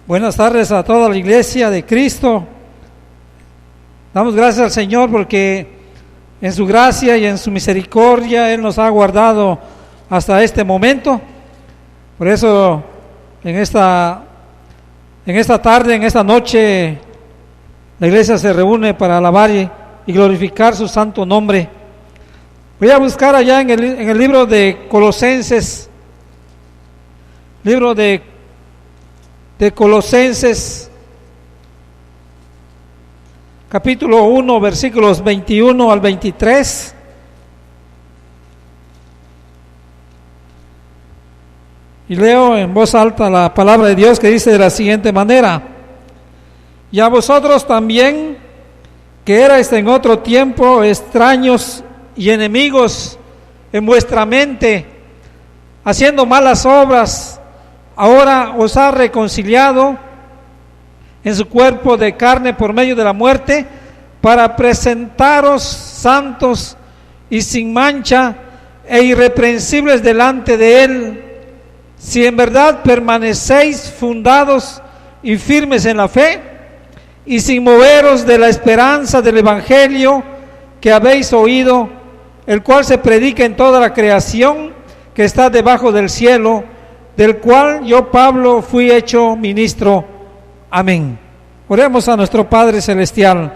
Buenas tardes a toda la iglesia de Cristo. Damos gracias al Señor porque en su gracia y en su misericordia Él nos ha guardado hasta este momento. Por eso en esta tarde, en esta noche, la iglesia se reúne para alabar y glorificar su santo nombre. Voy a buscar allá en el libro de Colosenses, capítulo 1, versículos 21 al 23. Y leo en voz alta la palabra de Dios, que dice de la siguiente manera: y a vosotros también, que erais en otro tiempo extraños y enemigos en vuestra mente, haciendo malas obras, ahora os ha reconciliado en su cuerpo de carne por medio de la muerte, para presentaros santos y sin mancha e irreprensibles delante de Él, si en verdad permanecéis fundados y firmes en la fe, y sin moveros de la esperanza del Evangelio que habéis oído, el cual se predica en toda la creación que está debajo del cielo, del cual yo, Pablo, fui hecho ministro. Amén. Oremos a nuestro Padre Celestial.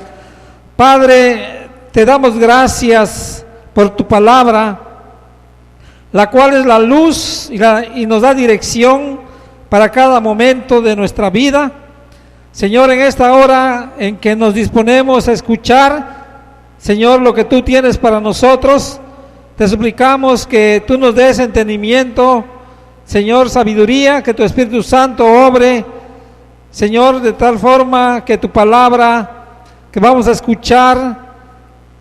Padre, te damos gracias por tu palabra, la cual es la luz y nos da dirección para cada momento de nuestra vida. Señor, en esta hora en que nos disponemos a escuchar, Señor, lo que tú tienes para nosotros, te suplicamos que tú nos des entendimiento, Señor, sabiduría, que tu Espíritu Santo obre, Señor, de tal forma que tu palabra que vamos a escuchar,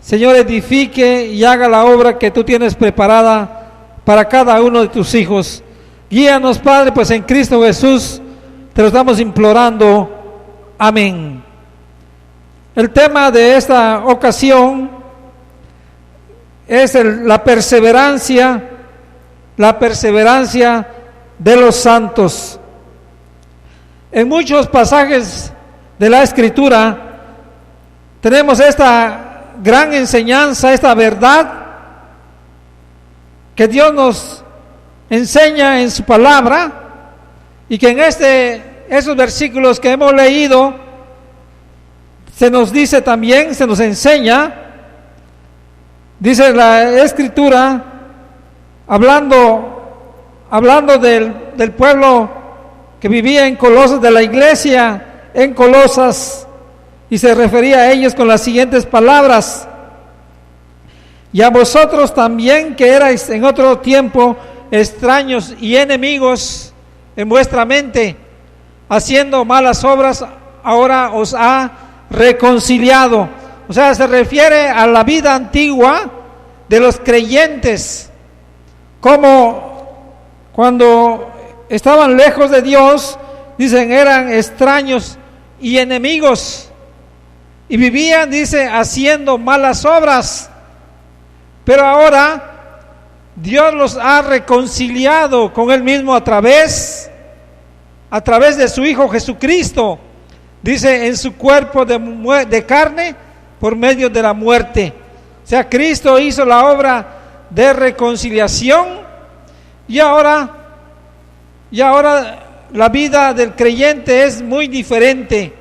Señor, edifique y haga la obra que tú tienes preparada para cada uno de tus hijos. Guíanos, Padre, pues en Cristo Jesús te lo estamos implorando. Amén. El tema de esta ocasión es la perseverancia de los santos. En muchos pasajes de la Escritura tenemos esta gran enseñanza, esta verdad que Dios nos enseña en su palabra, y que en esos versículos que hemos leído se nos dice también, se nos enseña. Dice la Escritura, hablando del pueblo que vivía en Colosas, de la iglesia en Colosas, y se refería a ellos con las siguientes palabras: y a vosotros también, que erais en otro tiempo extraños y enemigos en vuestra mente, haciendo malas obras, ahora os ha reconciliado. O sea, se refiere a la vida antigua de los creyentes, como cuando estaban lejos de Dios, dicen, eran extraños y enemigos, y vivían, dice, haciendo malas obras. Pero ahora Dios los ha reconciliado con Él mismo a través de su Hijo Jesucristo, dice, en su cuerpo de carne por medio de la muerte. O sea, Cristo hizo la obra de reconciliación, y ahora la vida del creyente es muy diferente.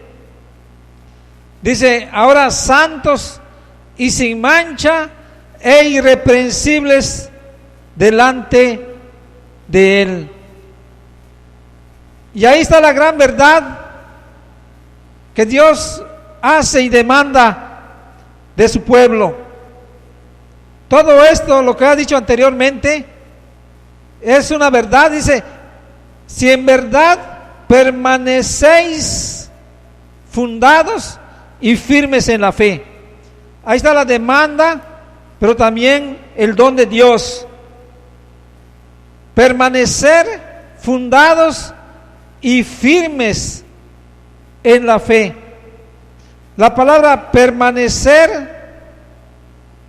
Dice, ahora santos y sin mancha e irreprensibles delante de Él. Y ahí está la gran verdad que Dios hace y demanda de su pueblo. Todo esto, lo que ha dicho anteriormente, es una verdad. Dice, si en verdad permanecéis fundados y firmes en la fe. Ahí está la demanda, pero también el don de Dios. Permanecer fundados y firmes en la fe. La palabra permanecer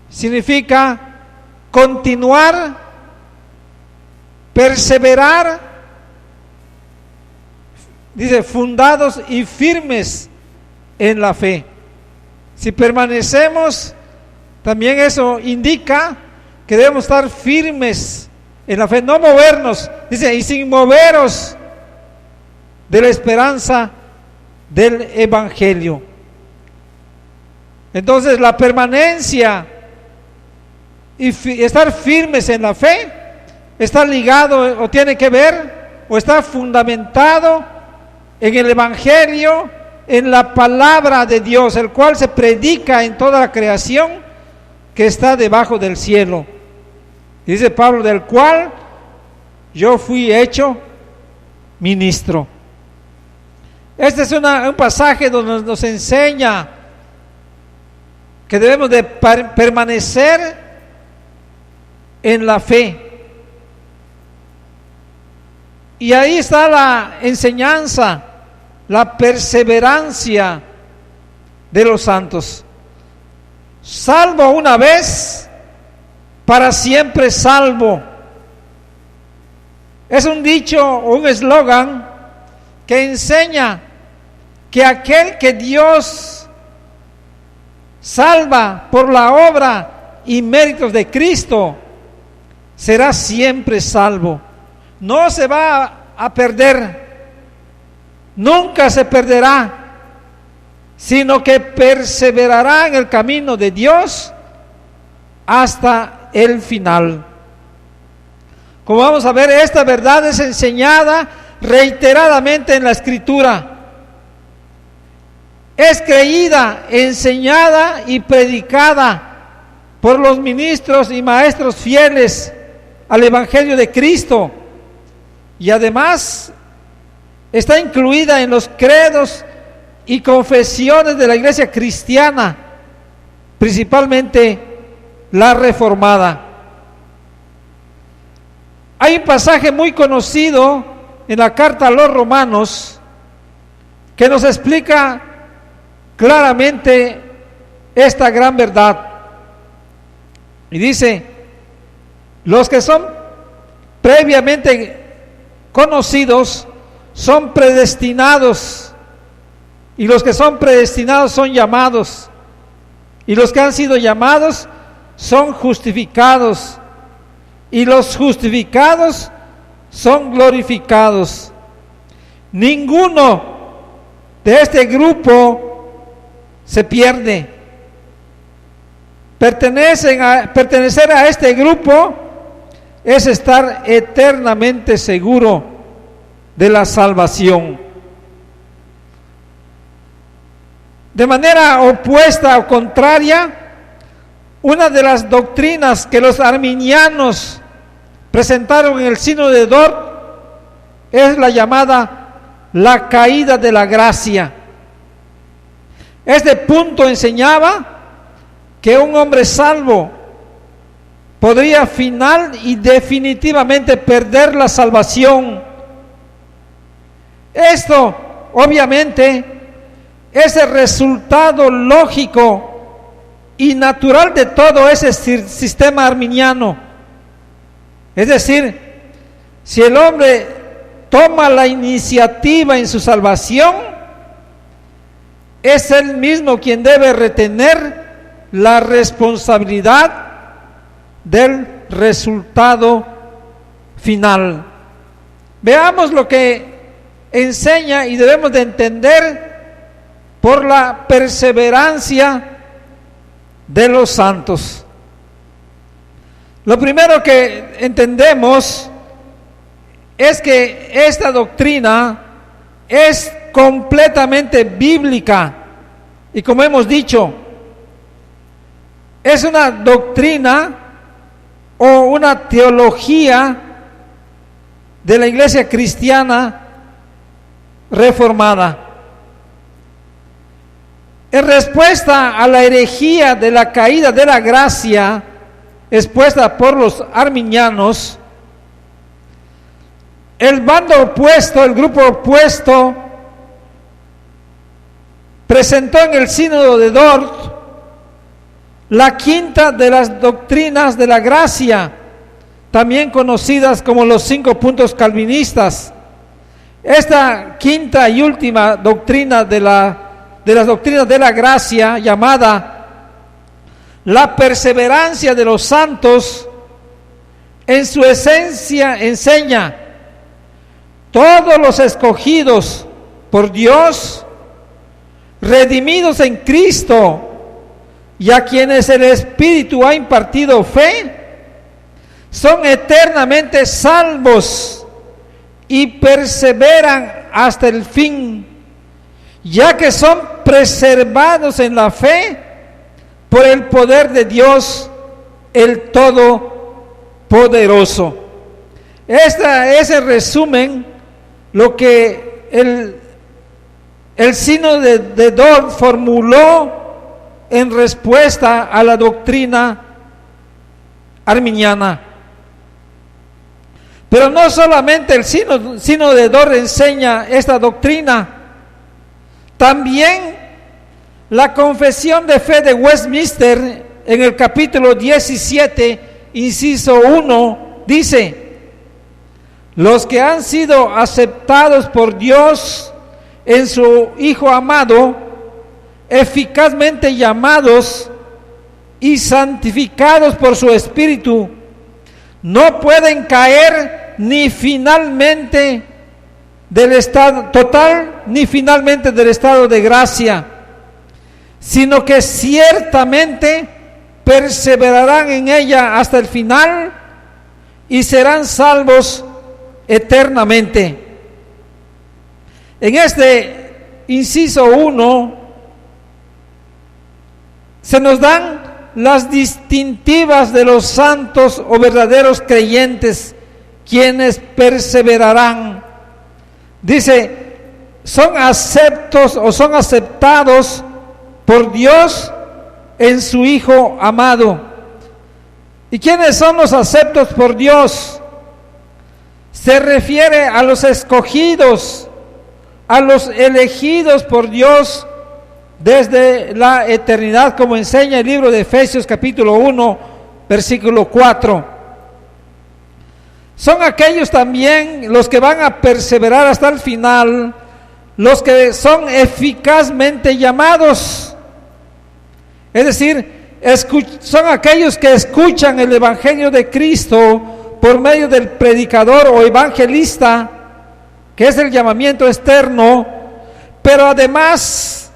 significa continuar, perseverar, dice, fundados y firmes en la fe. Si permanecemos, también eso indica que debemos estar firmes en la fe, no movernos, dice, y sin moveros de la esperanza del Evangelio. Entonces la permanencia y estar firmes en la fe está ligado o tiene que ver o está fundamentado en el Evangelio, en la palabra de Dios, el cual se predica en toda la creación que está debajo del cielo. Dice Pablo, del cual yo fui hecho ministro. Este es un pasaje donde nos enseña que debemos de permanecer en la fe. Y ahí está la enseñanza, la perseverancia de los santos. Salvo una vez, para siempre salvo. Es un dicho o un eslogan que enseña que aquel que Dios salva por la obra y méritos de Cristo será siempre salvo. No se va a perder, nunca se perderá, sino que perseverará en el camino de Dios hasta el final. Como vamos a ver, esta verdad es enseñada reiteradamente en la Escritura. Es creída, enseñada y predicada por los ministros y maestros fieles al Evangelio de Cristo, y además está incluida en los credos y confesiones de la iglesia cristiana, principalmente la reformada. Hay un pasaje muy conocido en la carta a los Romanos que nos explica claramente esta gran verdad. Y dice, los que son previamente conocidos son predestinados, y los que son predestinados son llamados, y los que han sido llamados son justificados, y los justificados son glorificados. Ninguno de este grupo se pierde. Pertenecer a este grupo es estar eternamente seguro de la salvación. De manera opuesta o contraria, una de las doctrinas que los arminianos presentaron en el Sínodo de Dort es la llamada la caída de la gracia. Este punto enseñaba que un hombre salvo podría final y definitivamente perder la salvación. Esto, obviamente, es el resultado lógico y natural de todo ese sistema arminiano. Es decir, si el hombre toma la iniciativa en su salvación, es él mismo quien debe retener la responsabilidad del resultado final. Veamos lo que enseña y debemos de entender por la perseverancia de los santos. Lo primero que entendemos es que esta doctrina es completamente bíblica, y como hemos dicho, es una doctrina o una teología de la iglesia cristiana reformada. En respuesta a la herejía de la caída de la gracia expuesta por los arminianos, el bando opuesto, el grupo opuesto, presentó en el Sínodo de Dort la quinta de las doctrinas de la gracia, también conocidas como los 5 puntos calvinistas, Esta quinta y última doctrina de las doctrinas de la gracia, llamada la perseverancia de los santos, en su esencia enseña: todos los escogidos por Dios, redimidos en Cristo, y a quienes el Espíritu ha impartido fe, son eternamente salvos y perseveran hasta el fin, ya que son preservados en la fe por el poder de Dios, el Todopoderoso. Esta es el resumen, lo que el sínodo de Dort formuló en respuesta a la doctrina arminiana. Pero no solamente el sínodo de Dort enseña esta doctrina, también la Confesión de Fe de Westminster, en el capítulo 17, inciso 1, dice: los que han sido aceptados por Dios en su Hijo amado, eficazmente llamados y santificados por su Espíritu, no pueden caer ni finalmente del estado total, ni finalmente del estado de gracia, sino que ciertamente perseverarán en ella hasta el final y serán salvos eternamente. En este inciso 1 se nos dan las distintivas de los santos o verdaderos creyentes, quienes perseverarán. Dice: son aceptos o son aceptados por Dios en su Hijo amado. ¿Y quiénes son los aceptos por Dios? Se refiere a los escogidos, a los elegidos por Dios desde la eternidad, como enseña el libro de Efesios capítulo 1, versículo 4. Son aquellos también los que van a perseverar hasta el final, los que son eficazmente llamados. Es decir, son aquellos que escuchan el Evangelio de Cristo por medio del predicador o evangelista, que es el llamamiento externo, pero además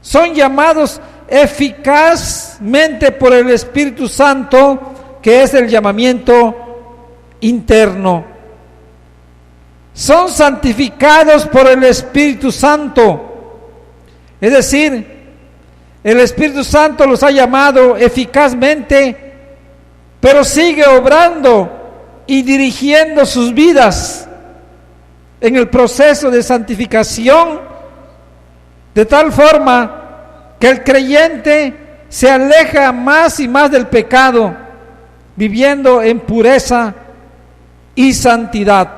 son llamados eficazmente por el Espíritu Santo, que es el llamamiento interno. Son santificados por el Espíritu Santo, es decir, el Espíritu Santo los ha llamado eficazmente, pero sigue obrando y dirigiendo sus vidas en el proceso de santificación, de tal forma que el creyente se aleja más y más del pecado, viviendo en pureza y santidad.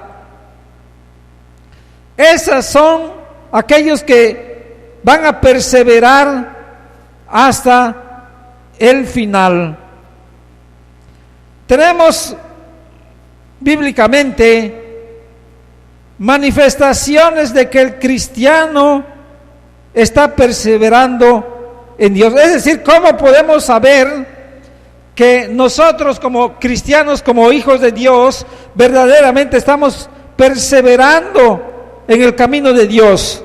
Esos son aquellos que van a perseverar hasta el final. Tenemos bíblicamente manifestaciones de que el cristiano está perseverando en Dios. Es decir, ¿cómo podemos saber que nosotros como cristianos, como hijos de Dios, verdaderamente estamos perseverando en el camino de Dios?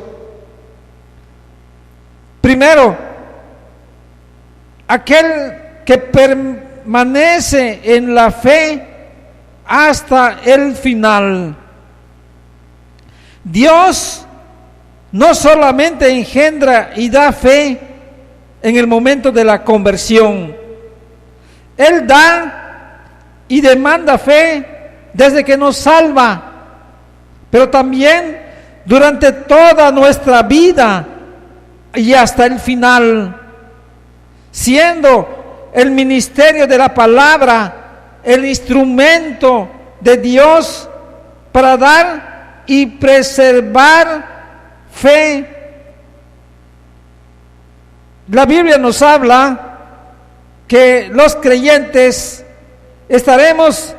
Primero, aquel que permanece en la fe hasta el final. Dios no solamente engendra y da fe en el momento de la conversión, Él da y demanda fe desde que nos salva, pero también durante toda nuestra vida y hasta el final, siendo el ministerio de la palabra el instrumento de Dios para dar y preservar fe. La Biblia nos habla que los creyentes estaremos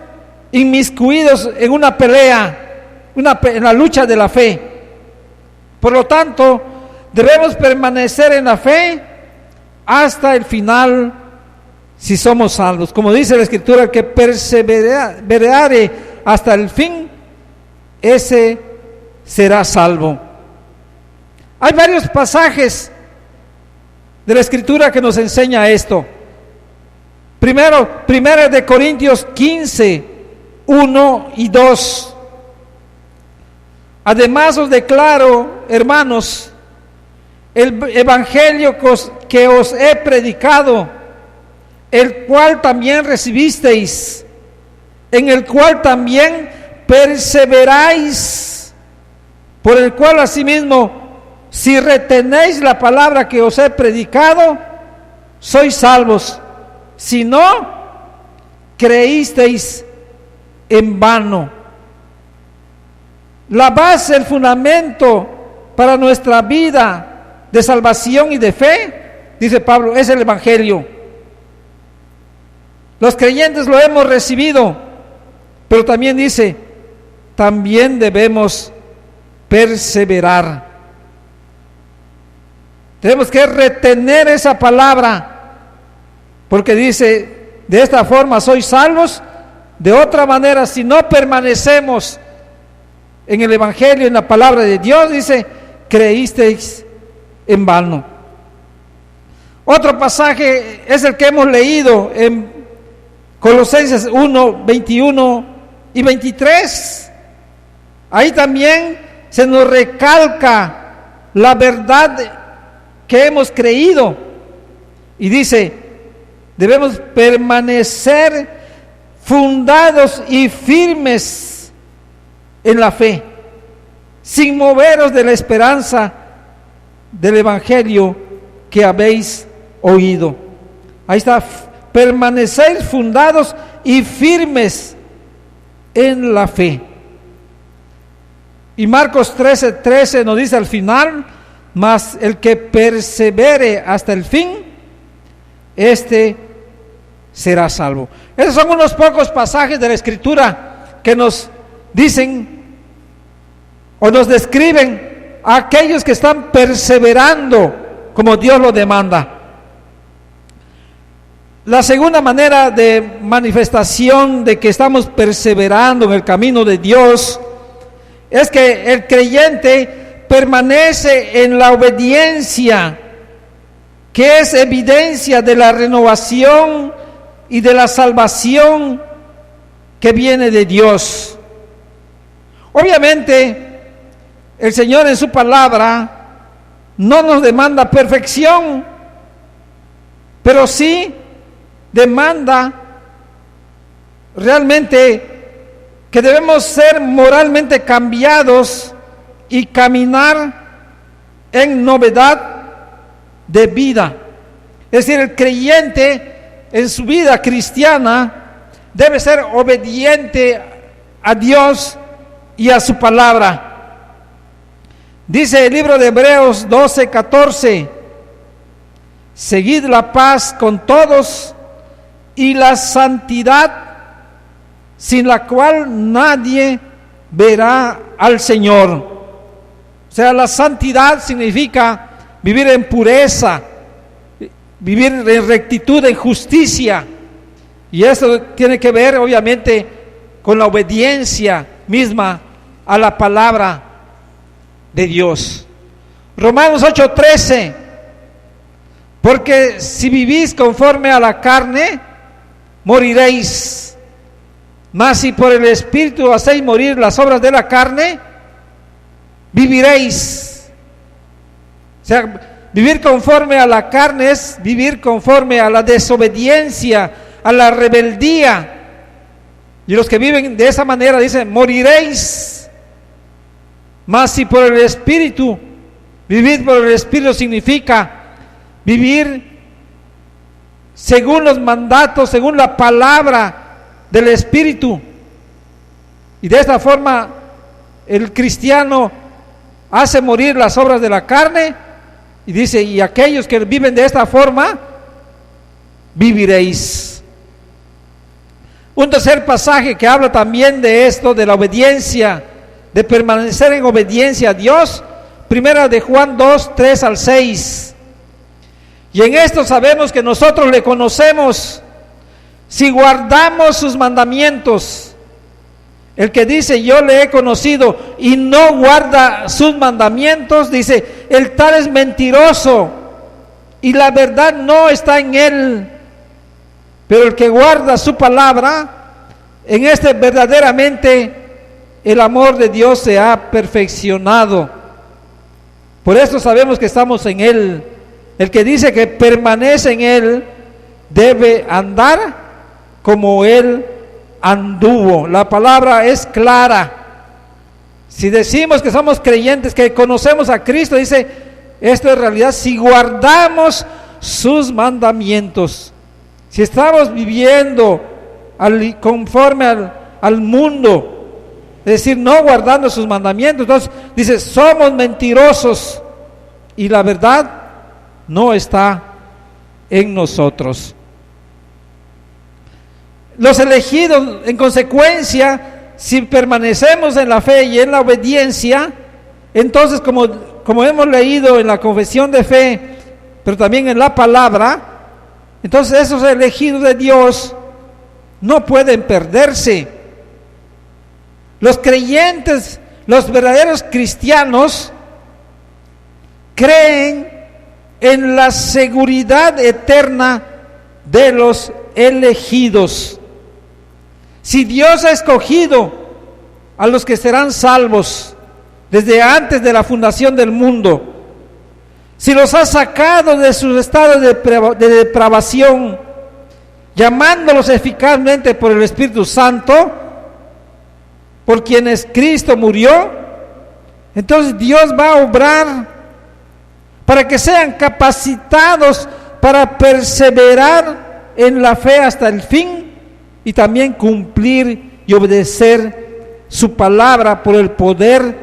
inmiscuidos en una pelea, en la lucha de la fe. Por lo tanto, debemos permanecer en la fe hasta el final si somos salvos. Como dice la Escritura, el que perseverare hasta el fin, ese será salvo. Hay varios pasajes de la Escritura que nos enseña esto. Primero de Corintios 15, 1 y 2. Además os declaro, hermanos, el evangelio que os he predicado, el cual también recibisteis, en el cual también perseveráis, por el cual asimismo, si retenéis la palabra que os he predicado, sois salvos. Si no, creísteis en vano. La base, el fundamento para nuestra vida de salvación y de fe, dice Pablo, es el evangelio. Los creyentes lo hemos recibido, pero también dice, también debemos perseverar. Tenemos que retener esa palabra, porque dice, de esta forma sois salvos. De otra manera, si no permanecemos en el evangelio, en la palabra de Dios, dice, creísteis en vano. Otro pasaje es el que hemos leído en Colosenses 1, 21 y 23. Ahí también se nos recalca la verdad que hemos creído, y dice, debemos permanecer fundados y firmes en la fe, sin moveros de la esperanza del evangelio que habéis oído. Ahí está, permanecer fundados y firmes en la fe. Y Marcos 13:13 nos dice al final, mas el que persevere hasta el fin, este será salvo. Esos son unos pocos pasajes de la Escritura que nos dicen o nos describen a aquellos que están perseverando como Dios lo demanda. La segunda manera de manifestación de que estamos perseverando en el camino de Dios es que el creyente permanece en la obediencia, que es evidencia de la renovación y de la salvación que viene de Dios. Obviamente, el Señor en su palabra no nos demanda perfección, pero sí demanda realmente que debemos ser moralmente cambiados y caminar en novedad de vida. Es decir, el creyente en su vida cristiana debe ser obediente a Dios y a su palabra. Dice el libro de Hebreos 12:14, seguid la paz con todos y la santidad, sin la cual nadie verá al Señor. O sea, la santidad significa vivir en pureza, vivir en rectitud, en justicia. Y eso tiene que ver, obviamente, con la obediencia misma a la palabra de Dios. Romanos 8:13, porque si vivís conforme a la carne, moriréis. Mas si por el Espíritu hacéis morir las obras de la carne, viviréis. O sea, vivir conforme a la carne es vivir conforme a la desobediencia, a la rebeldía. Y los que viven de esa manera dicen, moriréis. Mas si por el Espíritu, vivir por el Espíritu significa vivir según los mandatos, según la palabra del Espíritu. Y de esta forma el cristiano hace morir las obras de la carne, y dice, y aquellos que viven de esta forma, viviréis. Un tercer pasaje que habla también de esto, de la obediencia de permanecer en obediencia a Dios. Primera de Juan 2, 3 al 6. Y en esto sabemos que nosotros le conocemos si guardamos sus mandamientos. El que dice yo le he conocido y no guarda sus mandamientos, dice, el tal es mentiroso y la verdad no está en él. Pero el que guarda su palabra, en este verdaderamente el amor de Dios se ha perfeccionado. Por eso sabemos que estamos en él. El que dice que permanece en él debe andar como él anduvo. La palabra es clara. Si decimos que somos creyentes, que conocemos a Cristo, dice, esto es realidad si guardamos sus mandamientos. Si estamos viviendo conforme al mundo, es decir, no guardando sus mandamientos, entonces dice, somos mentirosos y la verdad no está en nosotros. Los elegidos, en consecuencia, si permanecemos en la fe y en la obediencia, entonces como hemos leído en la confesión de fe, pero también en la palabra, entonces esos elegidos de Dios no pueden perderse. Los creyentes, los verdaderos cristianos, creen en la seguridad eterna de los elegidos. Si Dios ha escogido a los que serán salvos desde antes de la fundación del mundo, si los ha sacado de sus estados de depravación, llamándolos eficazmente por el Espíritu Santo, por quienes Cristo murió, entonces Dios va a obrar para que sean capacitados para perseverar en la fe hasta el fin y también cumplir y obedecer su palabra por el poder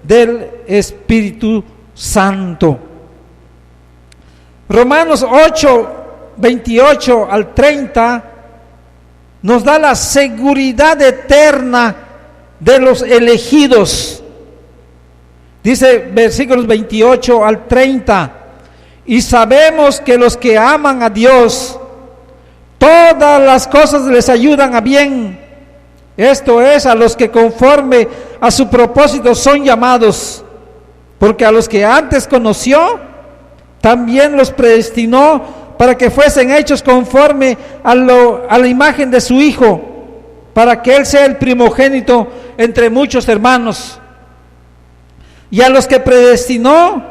del Espíritu Santo. Romanos 8, 28 al 30 nos da la seguridad eterna de los elegidos. Dice versículos 28 al 30, y sabemos que los que aman a Dios, todas las cosas les ayudan a bien. Esto es, a los que conforme a su propósito son llamados, porque a los que antes conoció, también los predestinó para que fuesen hechos conforme a la imagen de su Hijo, para que Él sea el primogénito entre muchos hermanos. Y a los que predestinó,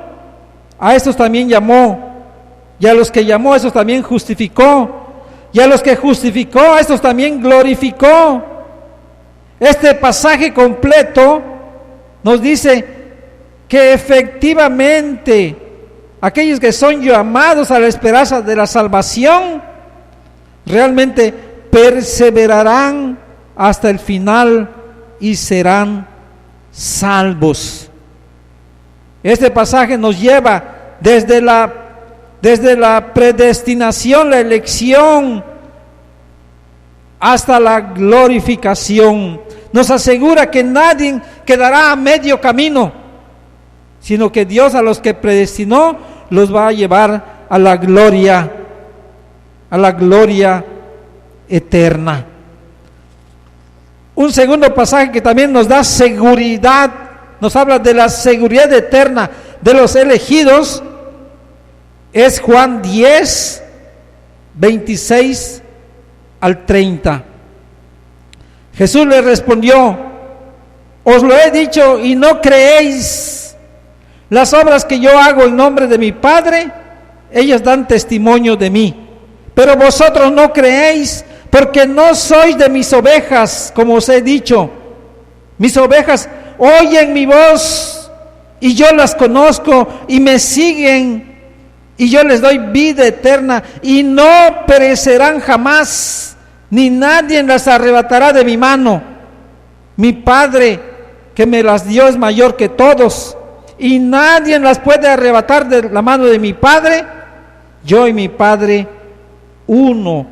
a estos también llamó, y a los que llamó, a estos también justificó, y a los que justificó, a estos también glorificó. Este pasaje completo nos dice que efectivamente aquellos que son llamados a la esperanza de la salvación realmente perseverarán hasta el final y serán salvos. Este pasaje nos lleva desde la predestinación, la elección, hasta la glorificación. Nos asegura que nadie quedará a medio camino, sino que Dios a los que predestinó los va a llevar a la gloria eterna. Un segundo pasaje que también nos da seguridad, nos habla de la seguridad eterna de los elegidos, es Juan 10, 26 al 30. Jesús le respondió: os lo he dicho y no creéis. Las obras que yo hago en nombre de mi Padre, ellas dan testimonio de mí. Pero vosotros no creéis, porque no sois de mis ovejas, como os he dicho. Mis ovejas oyen mi voz, y yo las conozco, y me siguen, y yo les doy vida eterna, y no perecerán jamás, ni nadie las arrebatará de mi mano. Mi Padre, que me las dio, es mayor que todos, y nadie las puede arrebatar de la mano de mi Padre. Yo y mi Padre uno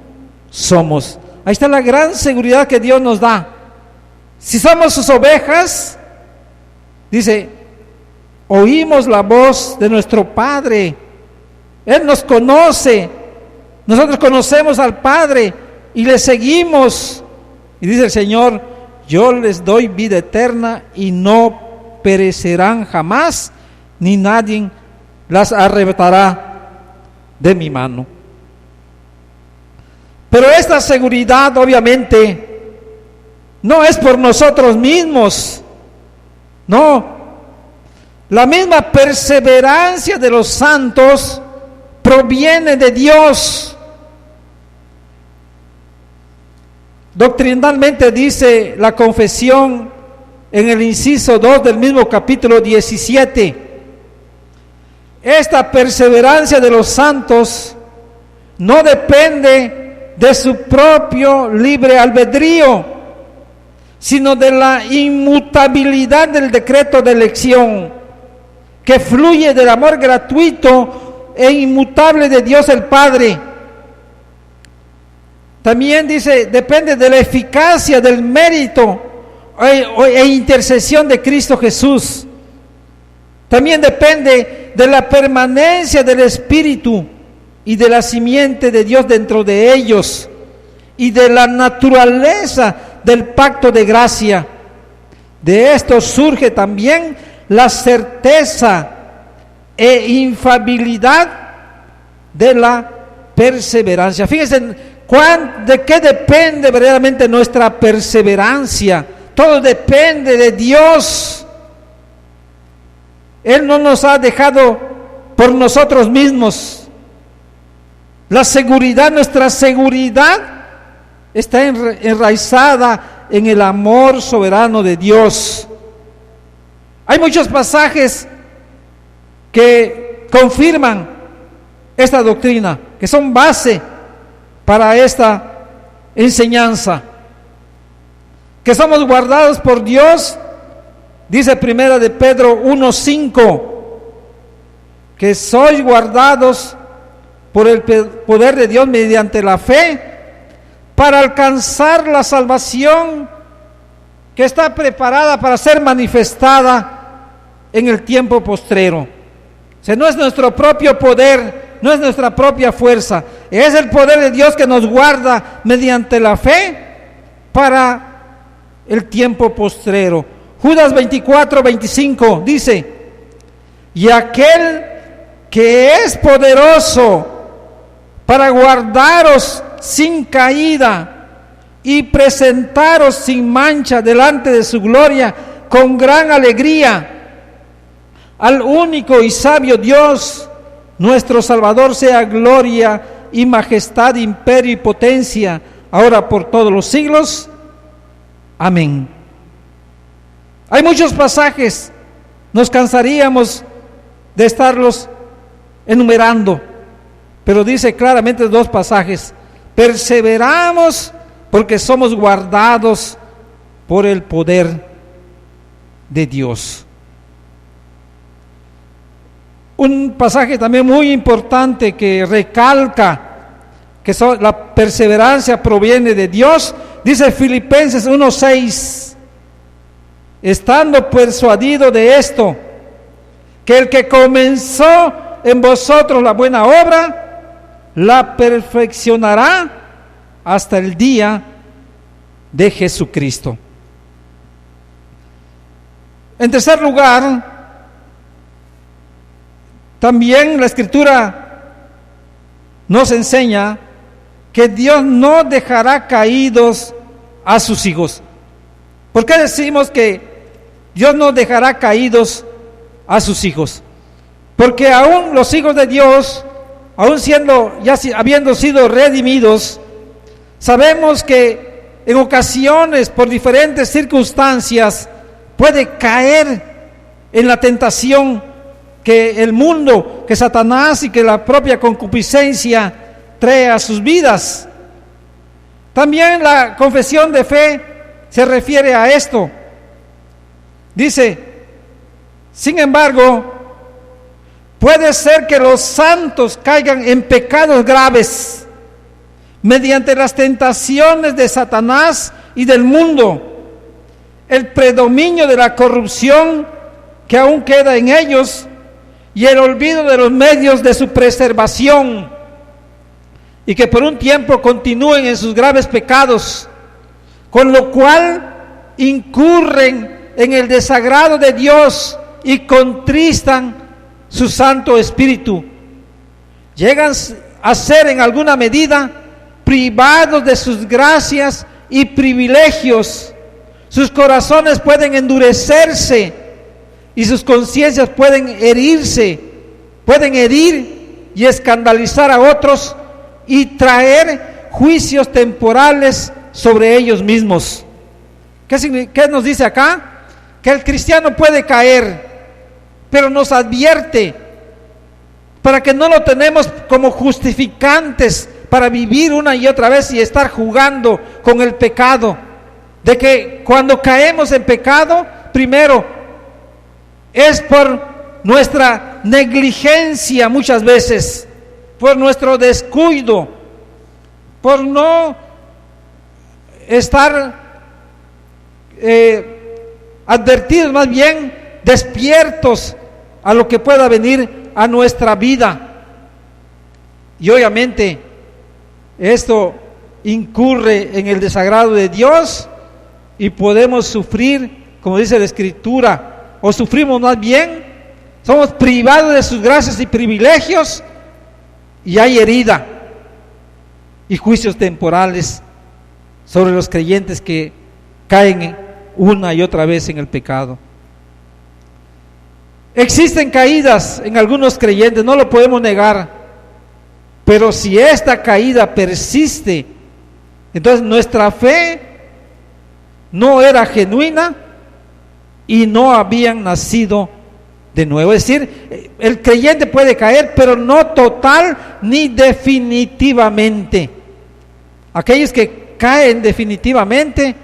somos. Ahí está la gran seguridad que Dios nos da. Si somos sus ovejas, Dice, oímos la voz de nuestro Padre. Él nos conoce. Nosotros conocemos al Padre y le seguimos. Y dice el Señor, yo les doy vida eterna y no perecerán jamás, ni nadie las arrebatará de mi mano. Pero esta seguridad obviamente no es por nosotros mismos, no. La misma perseverancia de los santos proviene de Dios. Doctrinalmente dice la confesión en el inciso 2 del mismo capítulo 17, esta perseverancia de los santos no depende de su propio libre albedrío, sino de la inmutabilidad del decreto de elección, que fluye del amor gratuito e inmutable de Dios el Padre. También dice, depende de la eficacia del mérito e intercesión de Cristo Jesús. También depende de la permanencia del Espíritu y de la simiente de Dios dentro de ellos, y de la naturaleza del pacto de gracia. De esto surge también la certeza e infalibilidad de la perseverancia. Fíjense, ¿de qué depende verdaderamente nuestra perseverancia? Todo depende de Dios. Él no nos ha dejado por nosotros mismos. La seguridad, nuestra seguridad está enraizada en el amor soberano de Dios. Hay muchos pasajes que confirman esta doctrina, que son base para esta enseñanza, que somos guardados por Dios. Dice primera de Pedro 1:5, que sois guardados por el poder de Dios mediante la fe, para alcanzar la salvación que está preparada para ser manifestada en el tiempo postrero. O sea, no es nuestro propio poder, no es nuestra propia fuerza, es el poder de Dios que nos guarda mediante la fe para el tiempo postrero. Judas 24:25 dice, y aquel que es poderoso para guardaros sin caída y presentaros sin mancha delante de su gloria con gran alegría, al único y sabio Dios, nuestro Salvador, sea gloria y majestad, imperio y potencia, ahora por todos los siglos. Amén. Hay muchos pasajes, nos cansaríamos de estarlos enumerando, pero dice claramente dos pasajes: perseveramos porque somos guardados por el poder de Dios. Un pasaje también muy importante que recalca que la perseverancia proviene de Dios, dice Filipenses 1:6, estando persuadido de esto, que el que comenzó en vosotros la buena obra, la perfeccionará hasta el día de Jesucristo. En tercer lugar, también la Escritura nos enseña que Dios no dejará caídos a sus hijos. ¿Por qué decimos que Dios no dejará caídos a sus hijos? Porque aún los hijos de Dios, aún habiendo sido redimidos, sabemos que en ocasiones, por diferentes circunstancias, puede caer en la tentación que el mundo, que Satanás y que la propia concupiscencia trae a sus vidas. También la confesión de fe se refiere a esto. Dice, sin embargo, puede ser que los santos caigan en pecados graves mediante las tentaciones de Satanás y del mundo, el predominio de la corrupción que aún queda en ellos y el olvido de los medios de su preservación, y que por un tiempo continúen en sus graves pecados, con lo cual incurren en el desagrado de Dios y contristan su Santo Espíritu. Llegan a ser en alguna medida privados de sus gracias y privilegios. Sus corazones pueden endurecerse y sus conciencias pueden herir y escandalizar a otros y traer juicios temporales sobre ellos mismos. ¿Qué nos dice acá? Que el cristiano puede caer, pero nos advierte para que no lo tenemos como justificantes para vivir una y otra vez y estar jugando con el pecado, de que cuando caemos en pecado, primero es por nuestra negligencia muchas veces, por nuestro descuido, por no estar advertidos, más bien despiertos a lo que pueda venir a nuestra vida. Y obviamente esto incurre en el desagrado de Dios y podemos sufrir, como dice la Escritura, o sufrimos más bien, somos privados de sus gracias y privilegios, y hay herida y juicios temporales sobre los creyentes que caen una y otra vez en el pecado. Existen caídas en algunos creyentes, no lo podemos negar, pero si esta caída persiste, entonces nuestra fe no era genuina y no habían nacido de nuevo. Es decir, el creyente puede caer, pero no total ni definitivamente. Aquellos que caen definitivamente,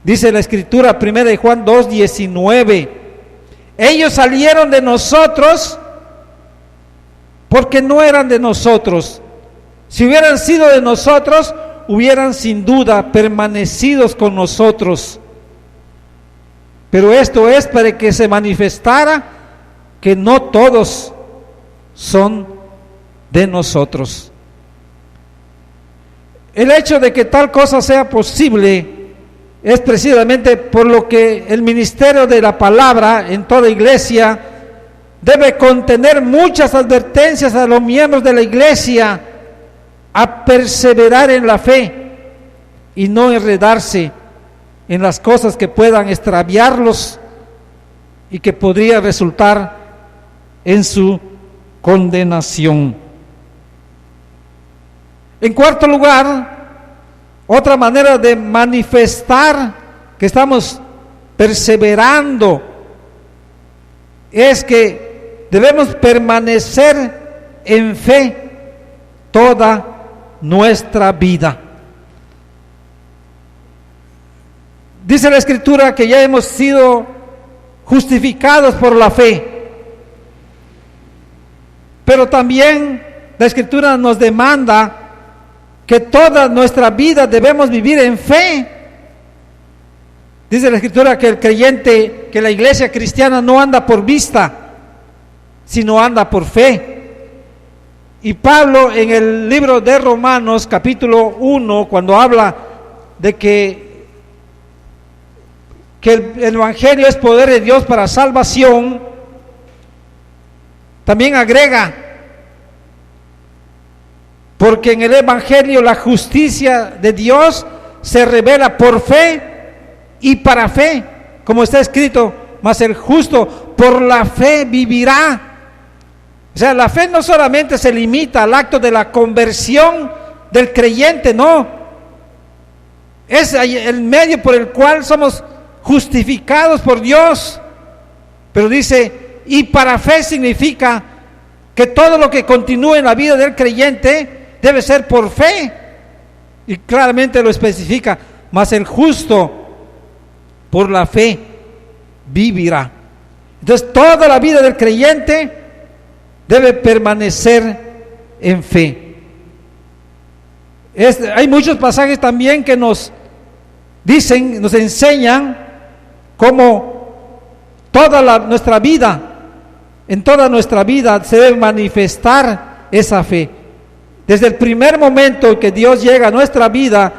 dice la Escritura, 1 Juan 2:19, ellos salieron de nosotros porque no eran de nosotros. Si hubieran sido de nosotros, hubieran sin duda permanecidos con nosotros. Pero esto es para que se manifestara que no todos son de nosotros. El hecho de que tal cosa sea posible es precisamente por lo que el ministerio de la palabra en toda iglesia debe contener muchas advertencias a los miembros de la iglesia a perseverar en la fe y no enredarse en las cosas que puedan extraviarlos y que podría resultar en su condenación. En cuarto lugar, otra manera de manifestar que estamos perseverando es que debemos permanecer en fe toda nuestra vida. Dice la Escritura que ya hemos sido justificados por la fe, pero también la Escritura nos demanda que toda nuestra vida debemos vivir en fe. Dice la Escritura que el creyente, que la iglesia cristiana no anda por vista, sino anda por fe. Y Pablo en el libro de Romanos capítulo 1, cuando habla de que el Evangelio es poder de Dios para salvación, también agrega, porque en el Evangelio la justicia de Dios se revela por fe y para fe, como está escrito, mas el justo por la fe vivirá. O sea, la fe no solamente se limita al acto de la conversión del creyente, no, es el medio por el cual somos justificados por Dios. Pero dice, y para fe significa que todo lo que continúe en la vida del creyente debe ser por fe, y claramente lo especifica, mas el justo por la fe vivirá. Entonces toda la vida del creyente debe permanecer en fe. Hay muchos pasajes también que nos dicen, nos enseñan cómo nuestra vida, en toda nuestra vida se debe manifestar esa fe. Desde el primer momento que Dios llega a nuestra vida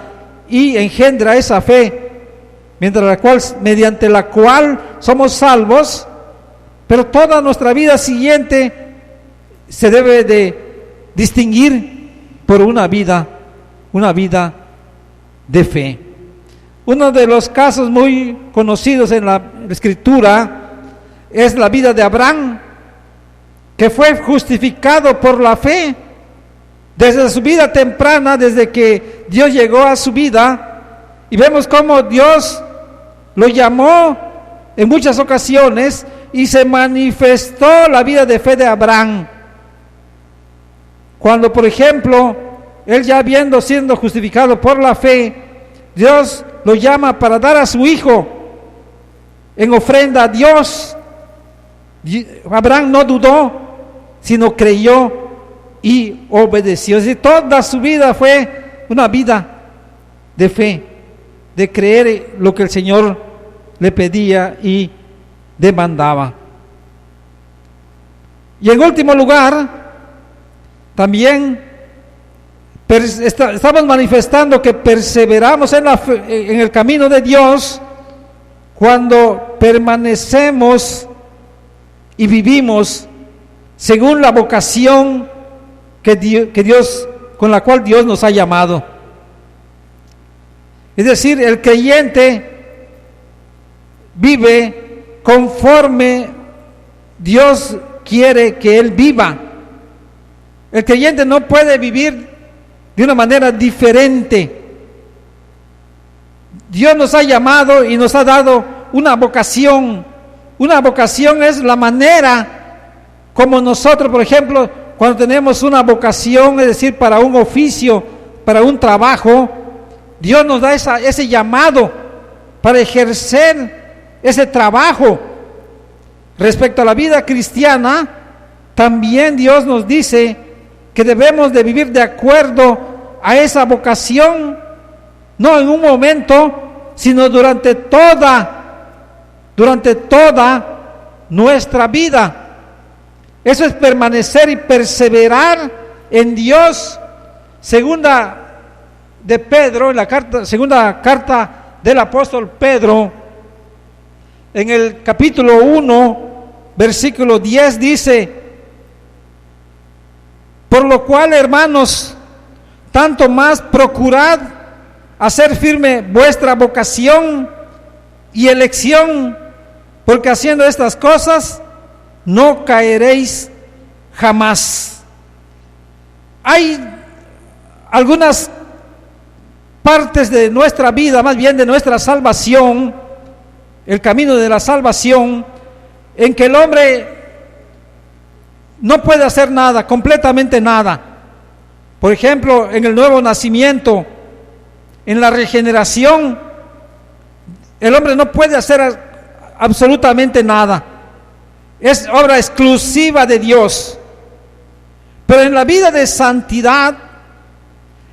y engendra esa fe, mediante la cual somos salvos, pero toda nuestra vida siguiente se debe de distinguir por una vida de fe. Uno de los casos muy conocidos en la Escritura es la vida de Abraham, que fue justificado por la fe desde su vida temprana, desde que Dios llegó a su vida, y vemos cómo Dios lo llamó en muchas ocasiones y se manifestó la vida de fe de Abraham. Cuando, por ejemplo, él ya siendo justificado por la fe, Dios lo llama para dar a su hijo en ofrenda a Dios. Abraham no dudó, sino creyó y obedeció. Es decir, toda su vida fue una vida de fe, de creer lo que el Señor le pedía y demandaba. Y en último lugar, también estamos manifestando que perseveramos en el camino de Dios cuando permanecemos y vivimos según la vocación con la cual Dios nos ha llamado. Es decir, el creyente vive conforme Dios quiere que él viva. El creyente no puede vivir de una manera diferente. Dios nos ha llamado y nos ha dado una vocación. Una vocación es la manera como nosotros, por ejemplo, cuando tenemos una vocación, es decir, para un oficio, para un trabajo, Dios nos da ese llamado para ejercer ese trabajo. Respecto a la vida cristiana, también Dios nos dice que debemos de vivir de acuerdo a esa vocación, no en un momento, sino durante toda nuestra vida. Eso es permanecer y perseverar en Dios. Segunda de Pedro, en la segunda carta del apóstol Pedro, en el capítulo 1, versículo 10 dice: por lo cual, hermanos, tanto más procurad hacer firme vuestra vocación y elección, porque haciendo estas cosas no caeréis jamás. Hay algunas partes de nuestra vida, más bien de nuestra salvación, el camino de la salvación, en que el hombre no puede hacer nada, completamente nada. Por ejemplo, en el nuevo nacimiento, en la regeneración, el hombre no puede hacer absolutamente nada. Es obra exclusiva de Dios. Pero en la vida de santidad,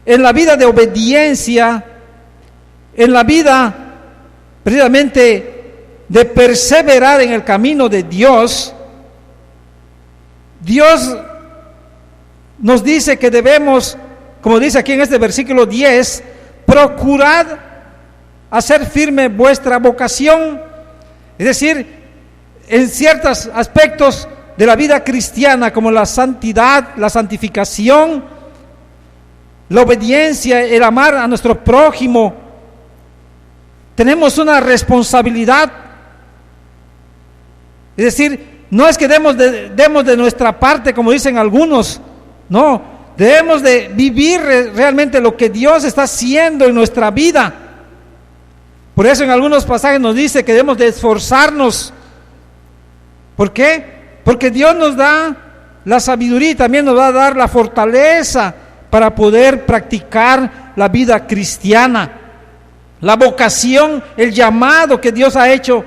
en la vida de obediencia, en la vida precisamente de perseverar en el camino de Dios, Dios nos dice que debemos, como dice aquí en este versículo 10, procurad hacer firme vuestra vocación. Es decir, en ciertos aspectos de la vida cristiana, como la santidad, la santificación, la obediencia, el amar a nuestro prójimo, tenemos una responsabilidad. Es decir, no es que demos de nuestra parte, como dicen algunos, no, debemos de vivir realmente lo que Dios está haciendo en nuestra vida. Por eso en algunos pasajes nos dice que debemos de esforzarnos. ¿Por qué? Porque Dios nos da la sabiduría y también nos va a dar la fortaleza para poder practicar la vida cristiana, la vocación, el llamado que Dios ha hecho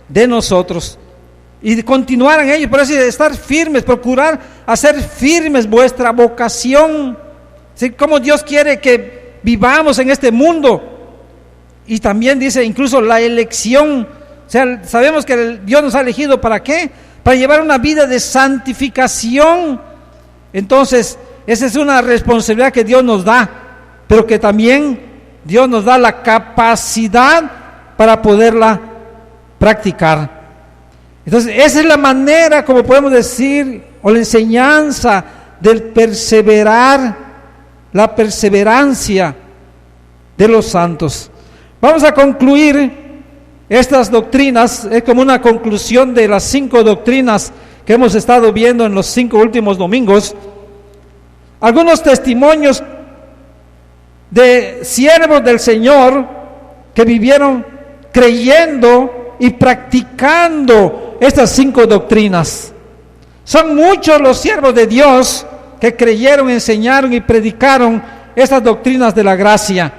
de nosotros, y de continuar en ello. Por eso, de estar firmes, procurar hacer firmes vuestra vocación. ¿Sí? Como Dios quiere que vivamos en este mundo. Y también dice incluso la elección, sea, sabemos que Dios nos ha elegido ¿para qué? Para llevar una vida de santificación. Entonces, esa es una responsabilidad que Dios nos da, pero que también Dios nos da la capacidad para poderla practicar. Entonces, esa es la manera, como podemos decir, o la enseñanza del perseverar, la perseverancia de los santos. Vamos a concluir estas doctrinas, es como una conclusión de las 5 doctrinas que hemos estado viendo en los 5 últimos domingos. Algunos testimonios de siervos del Señor que vivieron creyendo y practicando estas 5 doctrinas. Son muchos los siervos de Dios que creyeron, enseñaron y predicaron estas doctrinas de la gracia.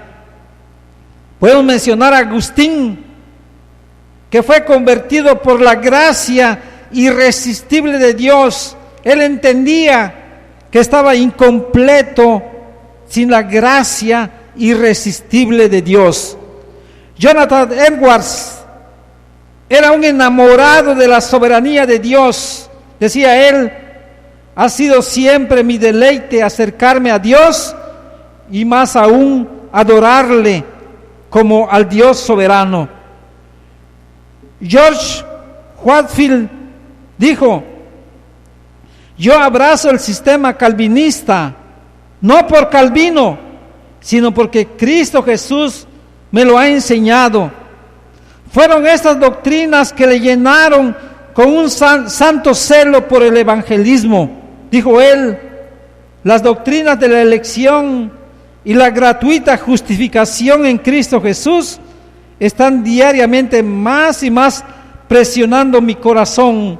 Podemos mencionar a Agustín, que fue convertido por la gracia irresistible de Dios. Él entendía que estaba incompleto sin la gracia irresistible de Dios. Jonathan Edwards era un enamorado de la soberanía de Dios. Decía él: ha sido siempre mi deleite acercarme a Dios y más aún adorarle como al Dios soberano. George Whitefield dijo: yo abrazo el sistema calvinista, no por Calvino, sino porque Cristo Jesús me lo ha enseñado. Fueron estas doctrinas que le llenaron con un santo celo por el evangelismo. Dijo él: las doctrinas de la elección y la gratuita justificación en Cristo Jesús están diariamente más y más presionando mi corazón.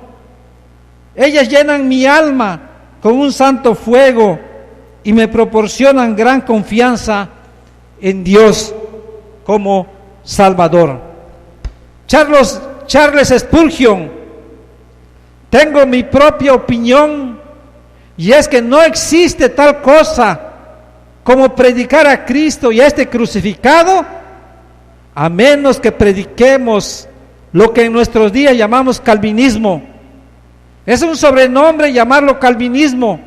Ellas llenan mi alma con un santo fuego y me proporcionan gran confianza en Dios como Salvador. Charles Spurgeon: tengo mi propia opinión, y es que no existe tal cosa como predicar a Cristo y a este crucificado, a menos que prediquemos lo que en nuestros días llamamos calvinismo. Es un sobrenombre llamarlo calvinismo.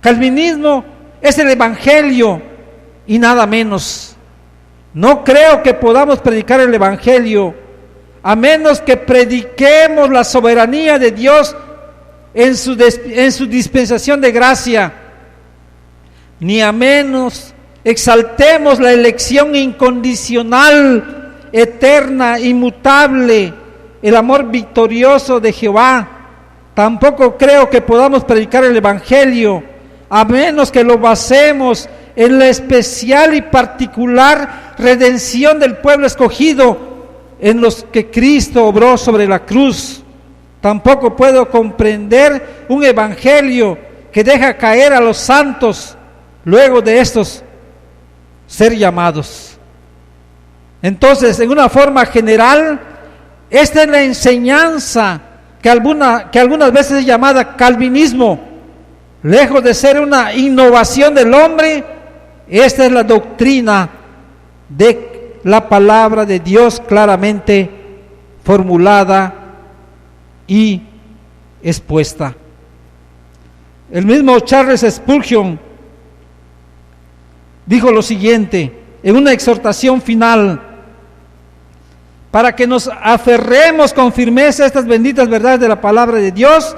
Calvinismo es el evangelio y nada menos. No creo que podamos predicar el evangelio a menos que prediquemos la soberanía de Dios en su dispensación de gracia, ni a menos exaltemos la elección incondicional, eterna, inmutable, el amor victorioso de Jehová. Tampoco creo que podamos predicar el evangelio a menos que lo basemos en la especial y particular redención del pueblo escogido en los que Cristo obró sobre la cruz. Tampoco puedo comprender un evangelio que deja caer a los santos luego de estos ser llamados. Entonces, en una forma general, esta es la enseñanza que algunas veces es llamada calvinismo. Lejos de ser una innovación del hombre, esta es la doctrina de la palabra de Dios claramente formulada y expuesta. El mismo Charles Spurgeon dijo lo siguiente en una exhortación final: para que nos aferremos con firmeza a estas benditas verdades de la palabra de Dios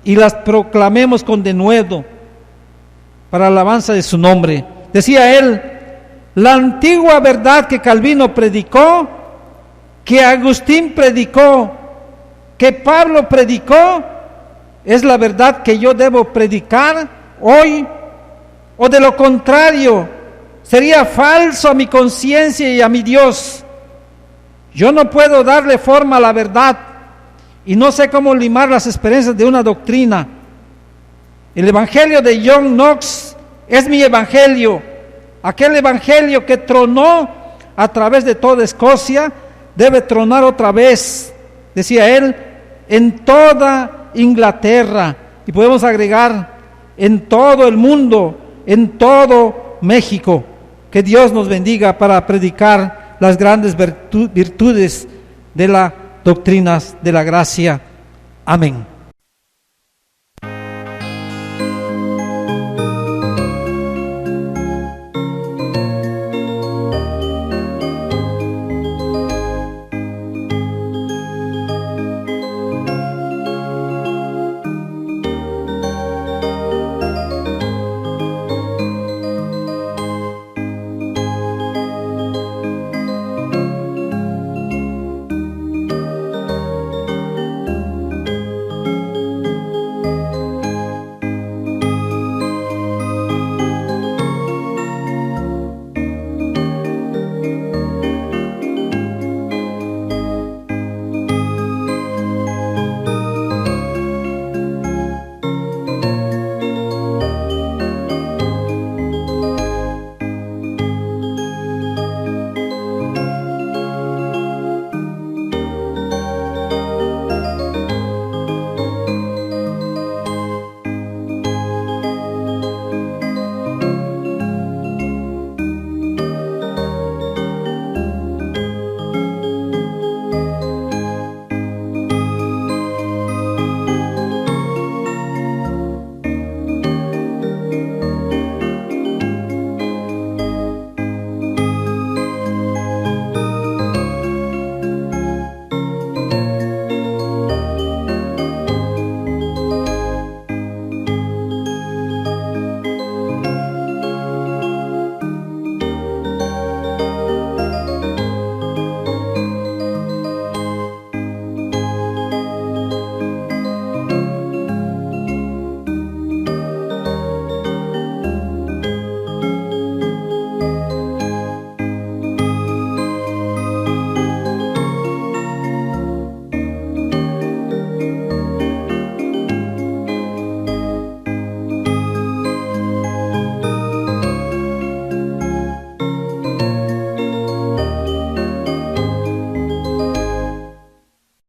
y las proclamemos con denuedo para alabanza de su nombre. Decía él: la antigua verdad que Calvino predicó, que Agustín predicó, que Pablo predicó, es la verdad que yo debo predicar hoy, o de lo contrario sería falso a mi conciencia y a mi Dios. Yo no puedo darle forma a la verdad y no sé cómo limar las experiencias de una doctrina. El evangelio de John Knox es mi evangelio. Aquel evangelio que tronó a través de toda Escocia debe tronar otra vez, decía él, en toda Inglaterra, y podemos agregar en todo el mundo, en todo México. Que Dios nos bendiga para predicar las grandes virtudes de las doctrinas de la gracia. Amén.